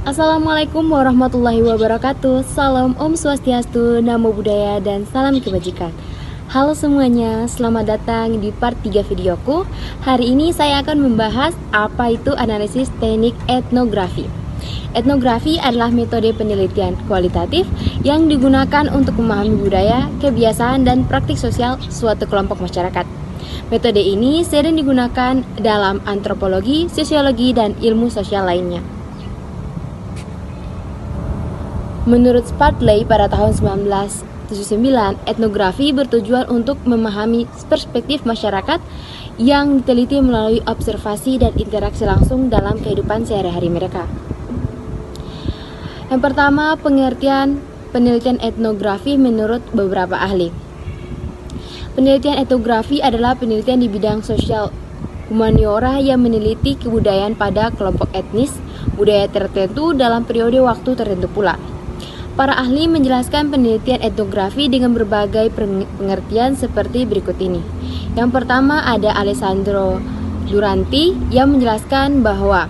Assalamualaikum warahmatullahi wabarakatuh. Salam Om Swastiastu, Namo Buddhaya, dan salam kebajikan. Halo semuanya, selamat datang di part 3 videoku. Hari ini saya akan membahas apa itu analisis teknik etnografi. Etnografi adalah metode penelitian kualitatif yang digunakan untuk memahami budaya, kebiasaan, dan praktik sosial suatu kelompok masyarakat. Metode ini sering digunakan dalam antropologi, sosiologi, dan ilmu sosial lainnya. Menurut Spartley pada tahun 1979, etnografi bertujuan untuk memahami perspektif masyarakat yang diteliti melalui observasi dan interaksi langsung dalam kehidupan sehari-hari mereka. Yang pertama, pengertian penelitian etnografi menurut beberapa ahli. Penelitian etnografi adalah penelitian di bidang sosial humaniora yang meneliti kebudayaan pada kelompok etnis, budaya tertentu dalam periode waktu tertentu pula. Para ahli menjelaskan penelitian etnografi dengan berbagai pengertian seperti berikut ini. Yang pertama ada Alessandro Duranti yang menjelaskan bahwa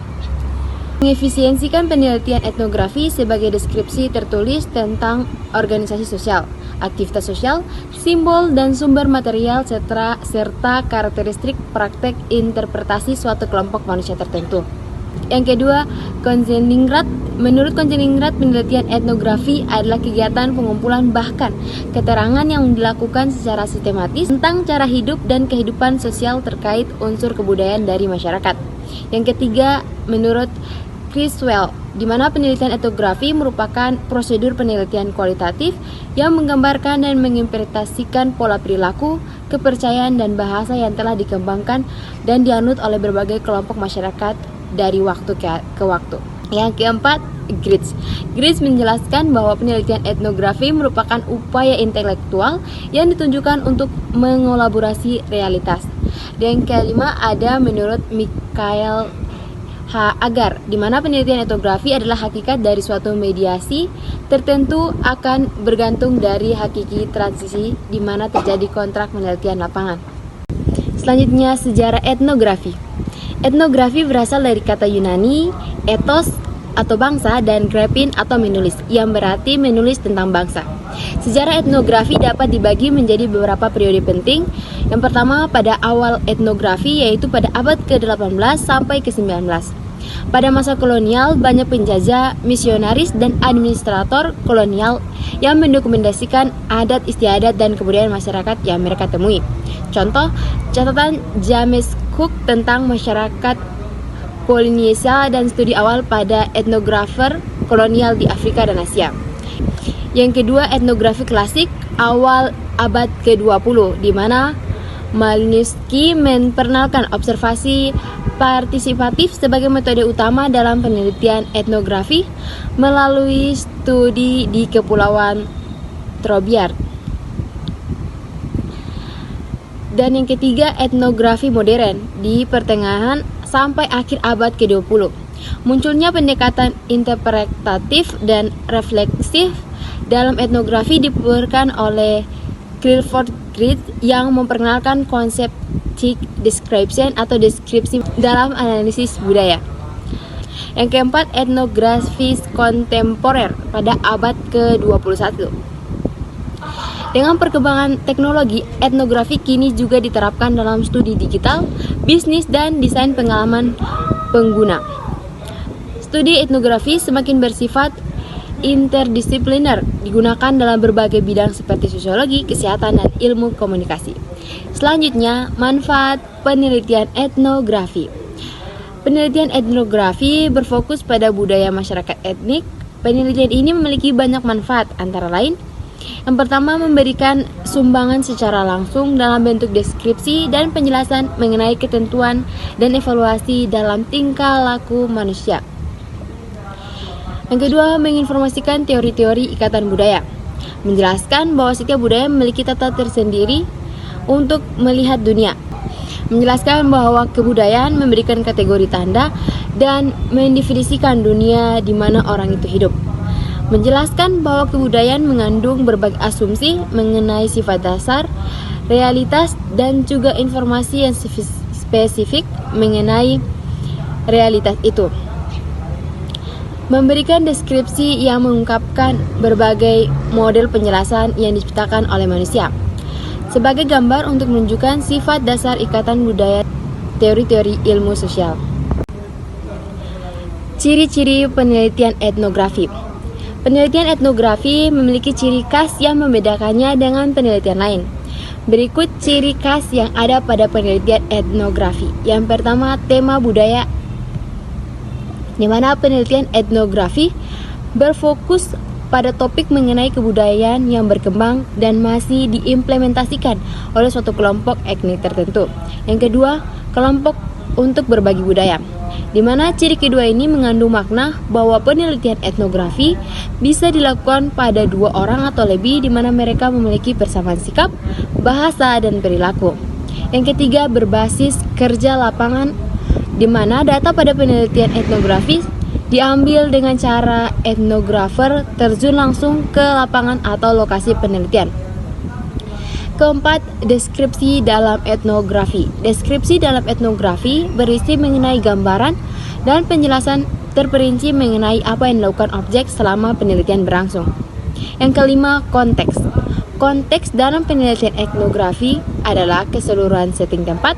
mengefisiensikan penelitian etnografi sebagai deskripsi tertulis tentang organisasi sosial, aktivitas sosial, simbol dan sumber material serta karakteristik praktek interpretasi suatu kelompok manusia tertentu. Yang kedua, Konzeningrad. Menurut Konzeningrad, penelitian etnografi adalah kegiatan pengumpulan bahkan keterangan yang dilakukan secara sistematis tentang cara hidup dan kehidupan sosial terkait unsur kebudayaan dari masyarakat. Yang ketiga, menurut Criswell, di mana penelitian etnografi merupakan prosedur penelitian kualitatif yang menggambarkan dan menginterpretasikan pola perilaku, kepercayaan, dan bahasa yang telah dikembangkan dan dianut oleh berbagai kelompok masyarakat dari waktu ke waktu. Yang keempat, Gritz menjelaskan bahwa penelitian etnografi merupakan upaya intelektual yang ditunjukkan untuk mengolaborasi realitas. Dan yang kelima ada menurut Michael H. Agar, di mana penelitian etnografi adalah hakikat dari suatu mediasi tertentu akan bergantung dari hakiki transisi di mana terjadi kontrak penelitian lapangan. Selanjutnya, sejarah etnografi. Etnografi berasal dari kata Yunani, ethos atau bangsa dan graphin atau menulis, yang berarti menulis tentang bangsa. Sejarah etnografi dapat dibagi menjadi beberapa periode penting. Yang pertama pada awal etnografi, yaitu pada abad ke-18 sampai ke-19. Pada masa kolonial, banyak penjajah, misionaris, dan administrator kolonial yang mendokumentasikan adat istiadat dan kebudayaan masyarakat yang mereka temui. Contoh, catatan James Cook tentang masyarakat Polinesia dan studi awal pada etnografer kolonial di Afrika dan Asia. Yang kedua, etnografi klasik awal abad ke-20, di mana Malinowski memperkenalkan observasi partisipatif sebagai metode utama dalam penelitian etnografi melalui studi di Kepulauan Trobriand. Dan yang ketiga, etnografi modern di pertengahan sampai akhir abad ke-20. Munculnya pendekatan interpretatif dan refleksif dalam etnografi diperbutkan oleh Clifford Geertz yang memperkenalkan konsep chic description atau deskripsi dalam analisis budaya. Yang keempat, etnografi kontemporer pada abad ke-21. Dengan perkembangan teknologi, etnografi kini juga diterapkan dalam studi digital, bisnis, dan desain pengalaman pengguna. Studi etnografi semakin bersifat interdisipliner, digunakan dalam berbagai bidang seperti sosiologi, kesehatan, dan ilmu komunikasi. Selanjutnya, manfaat penelitian etnografi. Penelitian etnografi berfokus pada budaya masyarakat etnik. Penelitian ini memiliki banyak manfaat, antara lain: yang pertama, memberikan sumbangan secara langsung dalam bentuk deskripsi dan penjelasan mengenai ketentuan dan evaluasi dalam tingkah laku manusia. Yang kedua, menginformasikan teori-teori ikatan budaya, menjelaskan bahwa setiap budaya memiliki tata tersendiri untuk melihat dunia, menjelaskan bahwa kebudayaan memberikan kategori tanda dan mendefinisikan dunia di mana orang itu hidup, menjelaskan bahwa kebudayaan mengandung berbagai asumsi mengenai sifat dasar, realitas, dan juga informasi yang spesifik mengenai realitas itu. memberikan deskripsi yang mengungkapkan berbagai model penjelasan yang diciptakan oleh manusia sebagai gambar untuk menunjukkan sifat dasar ikatan budaya teori-teori ilmu sosial. Ciri-ciri penelitian etnografi. Penelitian etnografi memiliki ciri khas yang membedakannya dengan penelitian lain. Berikut ciri khas yang ada pada penelitian etnografi. Yang pertama, tema budaya, di mana penelitian etnografi berfokus pada topik mengenai kebudayaan yang berkembang dan masih diimplementasikan oleh suatu kelompok etnik tertentu. Yang kedua, kelompok untuk berbagi budaya, di mana ciri kedua ini mengandung makna bahwa penelitian etnografi bisa dilakukan pada dua orang atau lebih, di mana mereka memiliki persamaan sikap, bahasa, dan perilaku. Yang ketiga, berbasis kerja lapangan, di mana data pada penelitian etnografis diambil dengan cara etnografer terjun langsung ke lapangan atau lokasi penelitian. Keempat, deskripsi dalam etnografi. Deskripsi dalam etnografi berisi mengenai gambaran dan penjelasan terperinci mengenai apa yang dilakukan objek selama penelitian berlangsung. Yang kelima, konteks. Konteks dalam penelitian etnografi adalah keseluruhan setting tempat,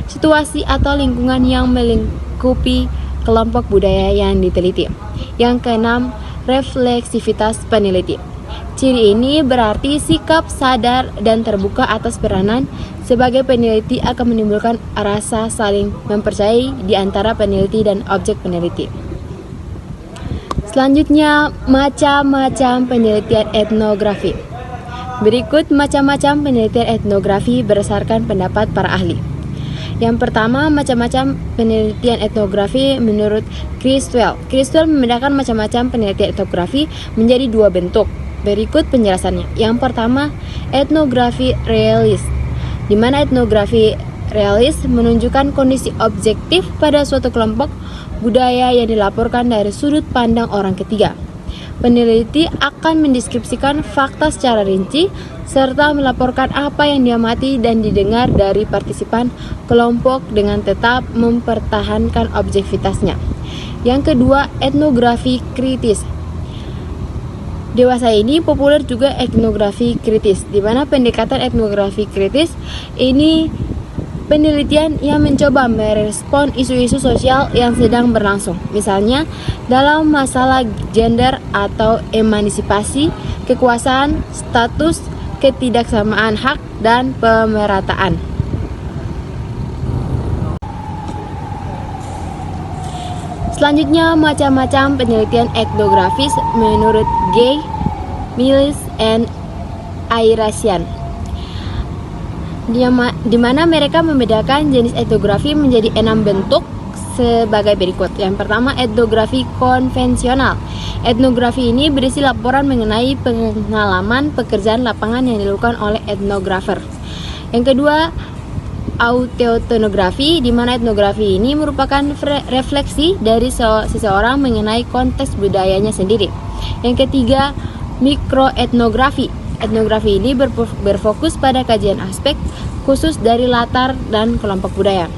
situasi atau lingkungan yang melingkupi kelompok budaya yang diteliti. Yang keenam, refleksivitas peneliti. Ciri ini berarti sikap sadar dan terbuka atas peranan sebagai peneliti akan menimbulkan rasa saling mempercayai di antara peneliti dan objek peneliti. Selanjutnya, macam-macam penelitian etnografi. Berikut macam-macam penelitian etnografi berdasarkan pendapat para ahli. Yang pertama, macam-macam penelitian etnografi menurut Criswell. Criswell membedakan macam-macam penelitian etnografi menjadi dua bentuk. Berikut penjelasannya. Yang pertama, etnografi realis, di mana etnografi realis menunjukkan kondisi objektif pada suatu kelompok budaya yang dilaporkan dari sudut pandang orang ketiga. Peneliti akan mendeskripsikan fakta secara rinci serta melaporkan apa yang diamati dan didengar dari partisipan kelompok dengan tetap mempertahankan objektivitasnya. Yang kedua, etnografi kritis. Dewasa ini populer juga etnografi kritis, di mana pendekatan etnografi kritis ini penelitian yang mencoba merespon isu-isu sosial yang sedang berlangsung, misalnya dalam masalah gender atau emansipasi, kekuasaan, status, ketidaksamaan hak, dan pemerataan. Selanjutnya, macam-macam penelitian etnografis menurut Gay, Mills, and Ayrasian, di mana mereka membedakan jenis etnografi menjadi 6 bentuk sebagai berikut. Yang pertama, etnografi konvensional. Etnografi ini berisi laporan mengenai pengalaman pekerjaan lapangan yang dilakukan oleh etnografer. Yang kedua, autoetnografi, di mana etnografi ini merupakan refleksi dari seseorang mengenai konteks budayanya sendiri. Yang ketiga, mikroetnografi. Etnografi ini berfokus pada kajian aspek khusus dari latar dan kelompok budaya.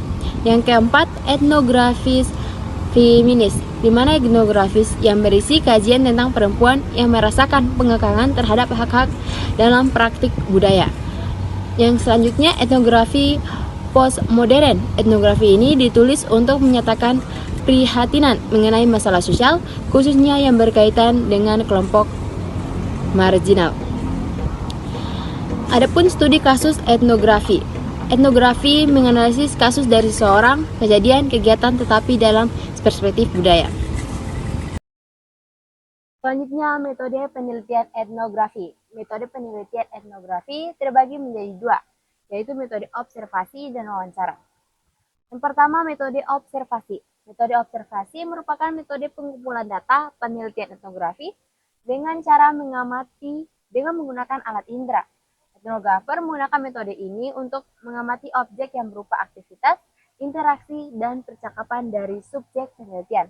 Yang keempat, etnografis feminis, di mana etnografis yang berisi kajian tentang perempuan yang merasakan pengekangan terhadap hak-hak dalam praktik budaya. Yang selanjutnya, etnografi postmodern. Etnografi ini ditulis untuk menyatakan prihatinan mengenai masalah sosial, khususnya yang berkaitan dengan kelompok marginal. Adapun studi kasus etnografi. Etnografi menganalisis kasus dari seorang kejadian kegiatan tetapi dalam perspektif budaya. Selanjutnya, metode penelitian etnografi. Metode penelitian etnografi terbagi menjadi dua, yaitu metode observasi dan wawancara. Yang pertama, metode observasi. Metode observasi merupakan metode pengumpulan data penelitian etnografi dengan cara mengamati dengan menggunakan alat indera. Etnografer menggunakan metode ini untuk mengamati objek yang berupa aktivitas, interaksi, dan percakapan dari subjek penelitian.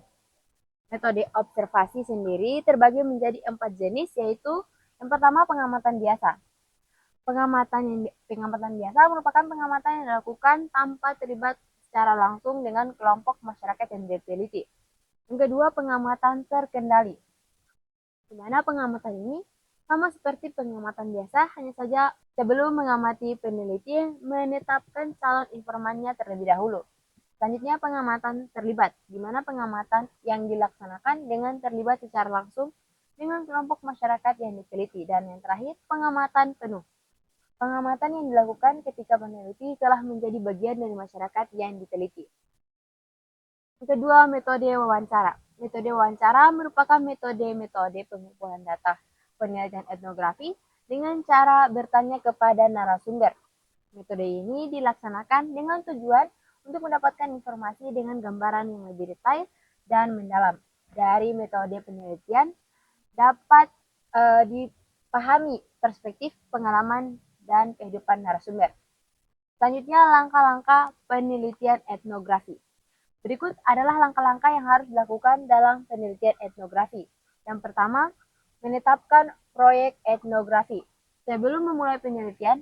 Metode observasi sendiri terbagi menjadi 4 jenis, yaitu yang pertama, pengamatan biasa. Pengamatan biasa merupakan pengamatan yang dilakukan tanpa terlibat secara langsung dengan kelompok masyarakat yang diteliti. Yang kedua, pengamatan terkendali. Di mana pengamatan ini sama seperti pengamatan biasa, hanya saja sebelum mengamati, peneliti menetapkan calon informannya terlebih dahulu. Selanjutnya, pengamatan terlibat, di mana pengamatan yang dilaksanakan dengan terlibat secara langsung dengan kelompok masyarakat yang diteliti. Dan yang terakhir, pengamatan penuh. Pengamatan yang dilakukan ketika peneliti telah menjadi bagian dari masyarakat yang diteliti. Yang kedua, metode wawancara. Metode wawancara merupakan metode pengumpulan data penelitian etnografi dengan cara bertanya kepada narasumber. Metode ini dilaksanakan dengan tujuan untuk mendapatkan informasi dengan gambaran yang lebih detail dan mendalam. Dari metode penelitian dapat dipahami perspektif, pengalaman, dan kehidupan narasumber. Selanjutnya, langkah-langkah penelitian etnografi. Berikut adalah langkah-langkah yang harus dilakukan dalam penelitian etnografi. Yang pertama, menetapkan proyek etnografi. Sebelum memulai penelitian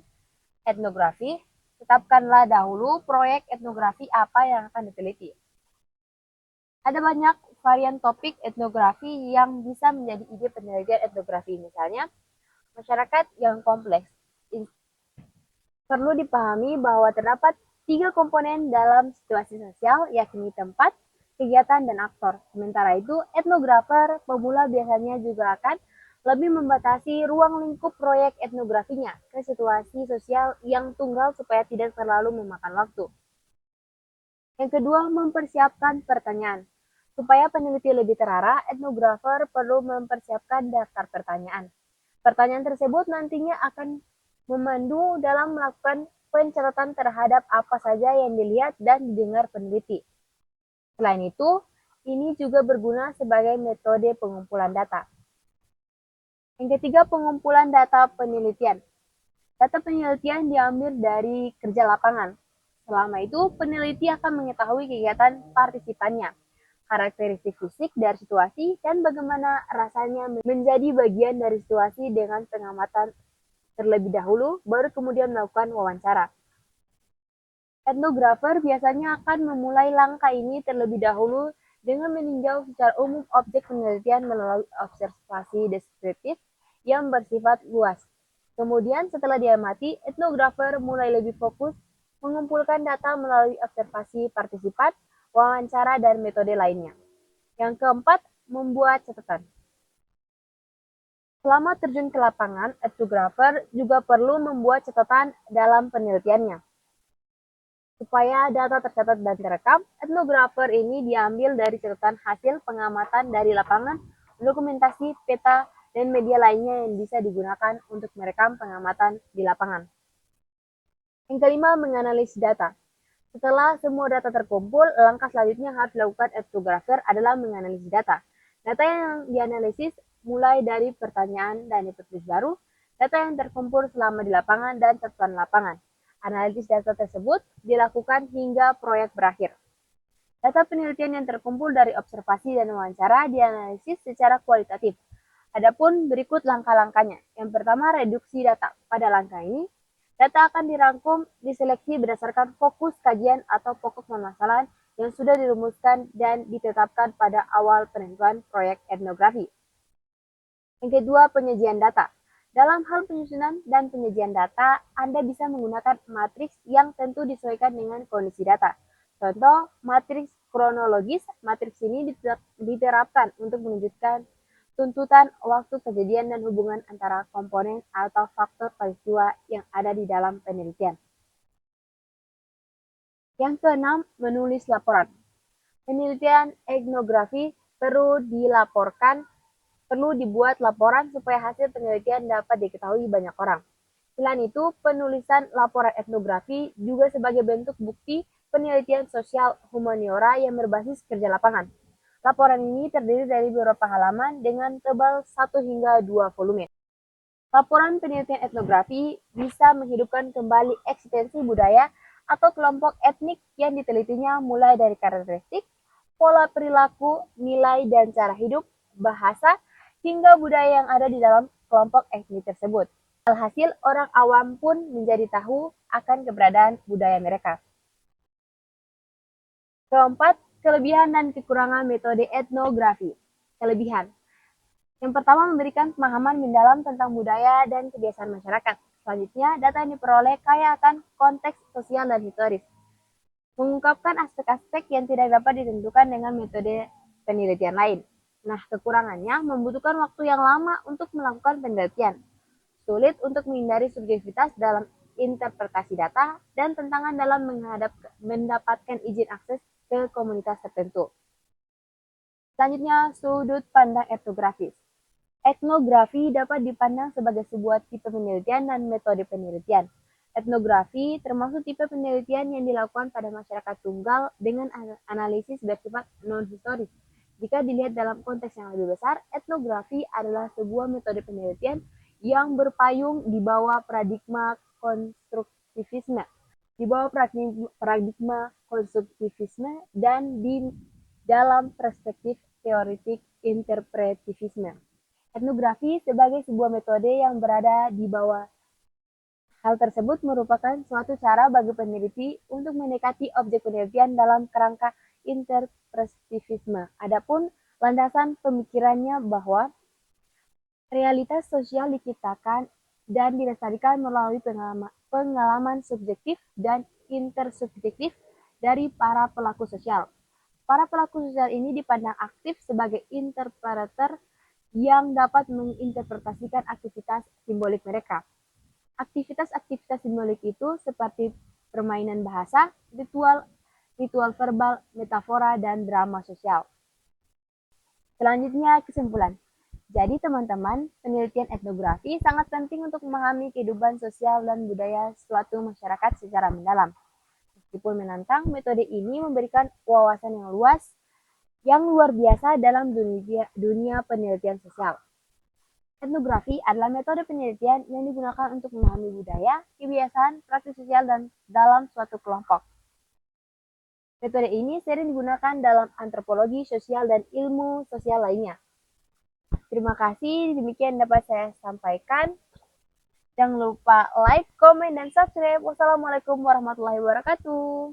etnografi, tetapkanlah dahulu proyek etnografi apa yang akan diteliti. Ada banyak varian topik etnografi yang bisa menjadi ide penelitian etnografi. Misalnya, masyarakat yang kompleks. Perlu dipahami bahwa terdapat 3 komponen dalam situasi sosial, yakni tempat, kegiatan, dan aktor. Sementara itu, etnografer pemula biasanya juga akan lebih membatasi ruang lingkup proyek etnografinya ke situasi sosial yang tunggal supaya tidak terlalu memakan waktu. Yang kedua, mempersiapkan pertanyaan. Supaya peneliti lebih terarah, etnografer perlu mempersiapkan daftar pertanyaan. Pertanyaan tersebut nantinya akan memandu dalam melakukan pencatatan terhadap apa saja yang dilihat dan didengar peneliti. Selain itu, ini juga berguna sebagai metode pengumpulan data. Yang ketiga, pengumpulan data penelitian. Data penelitian diambil dari kerja lapangan. Selama itu, peneliti akan mengetahui kegiatan partisipannya, karakteristik fisik dari situasi, dan bagaimana rasanya menjadi bagian dari situasi dengan pengamatan terlebih dahulu, baru kemudian melakukan wawancara. Etnografer biasanya akan memulai langkah ini terlebih dahulu dengan meninjau secara umum objek penelitian melalui observasi deskriptif yang bersifat luas. Kemudian setelah diamati, etnografer mulai lebih fokus mengumpulkan data melalui observasi partisipan, wawancara, dan metode lainnya. Yang keempat, membuat catatan. Selama terjun ke lapangan, etnografer juga perlu membuat catatan dalam penelitiannya. Supaya data tercatat dan terekam, etnografer ini diambil dari catatan hasil pengamatan dari lapangan, dokumentasi, peta, dan media lainnya yang bisa digunakan untuk merekam pengamatan di lapangan. Yang kelima, menganalisis data. Setelah semua data terkumpul, langkah selanjutnya yang harus dilakukan etnografer adalah menganalisis data. Data yang dianalisis mulai dari pertanyaan dan hipotesis baru, data yang terkumpul selama di lapangan, dan catatan lapangan. Analisis data tersebut dilakukan hingga proyek berakhir. Data penelitian yang terkumpul dari observasi dan wawancara dianalisis secara kualitatif. Adapun berikut langkah-langkahnya. Yang pertama, reduksi data. Pada langkah ini, data akan dirangkum, diseleksi berdasarkan fokus kajian atau pokok permasalahan yang sudah dirumuskan dan ditetapkan pada awal penentuan proyek etnografi. Yang kedua, penyajian data. Dalam hal penyusunan dan penyajian data, Anda bisa menggunakan matriks yang tentu disesuaikan dengan kondisi data. Contoh, matriks kronologis. Matriks ini diterapkan untuk menunjukkan tuntutan waktu kejadian dan hubungan antara komponen atau faktor peristiwa yang ada di dalam penelitian. Yang keenam, menulis laporan. Penelitian etnografi perlu dibuat laporan supaya hasil penelitian dapat diketahui banyak orang. Selain itu, penulisan laporan etnografi juga sebagai bentuk bukti penelitian sosial humaniora yang berbasis kerja lapangan. Laporan ini terdiri dari beberapa halaman dengan tebal 1 hingga 2 volume. Laporan penelitian etnografi bisa menghidupkan kembali eksistensi budaya atau kelompok etnik yang ditelitinya mulai dari karakteristik, pola perilaku, nilai dan cara hidup, bahasa, hingga budaya yang ada di dalam kelompok etnik tersebut. Alhasil, orang awam pun menjadi tahu akan keberadaan budaya mereka. Keempat, Kelebihan dan kekurangan metode etnografi. Kelebihan. Yang pertama, memberikan pemahaman mendalam tentang budaya dan kebiasaan masyarakat. Selanjutnya, data yang diperoleh kaya akan konteks sosial dan historis. Mengungkapkan aspek-aspek yang tidak dapat ditentukan dengan metode penelitian lain. Nah, kekurangannya membutuhkan waktu yang lama untuk melakukan penelitian. Sulit untuk menghindari subjektivitas dalam interpretasi data dan tantangan dalam mendapatkan izin akses ke komunitas tertentu. Selanjutnya, sudut pandang etnografis. Etnografi dapat dipandang sebagai sebuah tipe penelitian dan metode penelitian. Etnografi termasuk tipe penelitian yang dilakukan pada masyarakat tunggal dengan analisis bersifat non-historis. Jika dilihat dalam konteks yang lebih besar, etnografi adalah sebuah metode penelitian yang berpayung di bawah paradigma konstruktivisme, dan di dalam perspektif teoretik interpretivisme. Etnografi sebagai sebuah metode yang berada di bawah hal tersebut merupakan suatu cara bagi peneliti untuk mendekati objek penelitian dalam kerangka interpretivisme. Adapun landasan pemikirannya bahwa realitas sosial diciptakan dan dilestarikan melalui pengalaman subjektif dan intersubjektif dari para pelaku sosial. Para pelaku sosial ini dipandang aktif sebagai interpreter yang dapat menginterpretasikan aktivitas simbolik mereka. Aktivitas-aktivitas simbolik itu seperti permainan bahasa, ritual verbal, metafora, dan drama sosial. Selanjutnya, kesimpulan. Jadi teman-teman, penelitian etnografi sangat penting untuk memahami kehidupan sosial dan budaya suatu masyarakat secara mendalam. Meskipun menantang, metode ini memberikan wawasan yang luar biasa dalam dunia penelitian sosial. Etnografi adalah metode penelitian yang digunakan untuk memahami budaya, kebiasaan, praktik sosial dan dalam suatu kelompok. Metode ini sering digunakan dalam antropologi sosial dan ilmu sosial lainnya. Terima kasih, demikian dapat saya sampaikan. Jangan lupa like, komen, dan subscribe. Wassalamualaikum warahmatullahi wabarakatuh.